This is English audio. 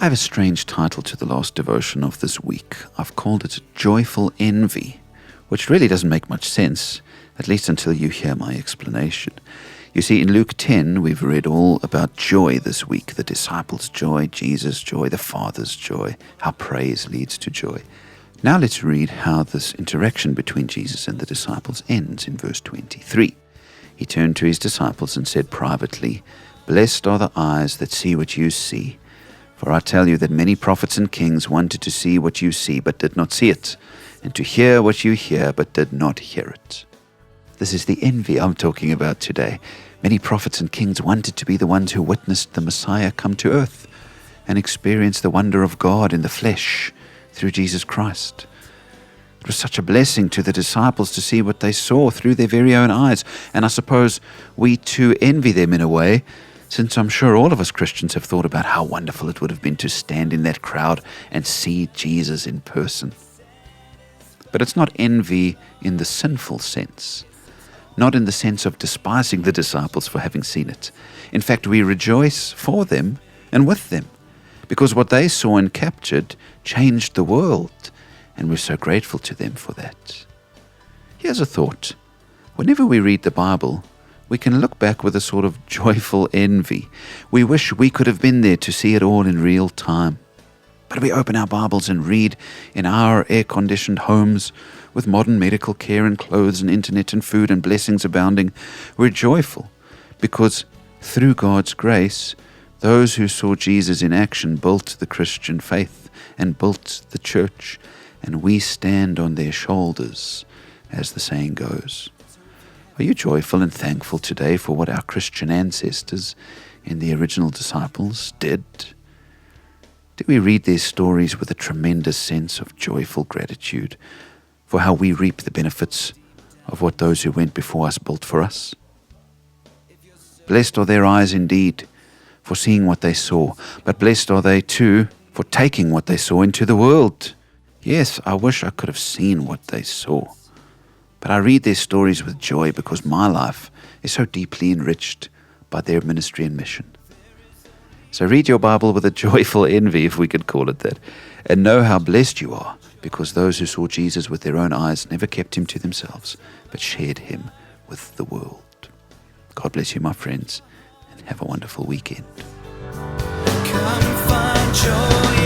I have a strange title to the last devotion of this week. I've called it Joyful Envy, which really doesn't make much sense, at least until you hear my explanation. You see, in Luke 10, we've read all about joy this week, the disciples' joy, Jesus' joy, the Father's joy, how praise leads to joy. Now let's read how this interaction between Jesus and the disciples ends in verse 23. He turned to his disciples and said privately, "Blessed are the eyes that see what you see. For I tell you that many prophets and kings wanted to see what you see, but did not see it, and to hear what you hear, but did not hear it." This is the envy I'm talking about today. Many prophets and kings wanted to be the ones who witnessed the Messiah come to earth and experience the wonder of God in the flesh through Jesus Christ. It was such a blessing to the disciples to see what they saw through their very own eyes, and I suppose we too envy them in a way, since I'm sure all of us Christians have thought about how wonderful it would have been to stand in that crowd and see Jesus in person. But it's not envy in the sinful sense, not in the sense of despising the disciples for having seen it. In fact, we rejoice for them and with them, because what they saw and captured changed the world, and we're so grateful to them for that. Here's a thought. Whenever we read the Bible, we can look back with a sort of joyful envy. We wish we could have been there to see it all in real time. But we open our Bibles and read in our air-conditioned homes with modern medical care and clothes and internet and food and blessings abounding. We're joyful because through God's grace, those who saw Jesus in action built the Christian faith and built the church, and we stand on their shoulders, as the saying goes. Are you joyful and thankful today for what our Christian ancestors in the original disciples did? Do we read their stories with a tremendous sense of joyful gratitude for how we reap the benefits of what those who went before us built for us? Blessed are their eyes indeed for seeing what they saw, but blessed are they too for taking what they saw into the world. Yes, I wish I could have seen what they saw. But I read their stories with joy because my life is so deeply enriched by their ministry and mission. So read your Bible with a joyful envy, if we could call it that, and know how blessed you are, because those who saw Jesus with their own eyes never kept him to themselves, but shared him with the world. God bless you, my friends, and have a wonderful weekend. Come find joy.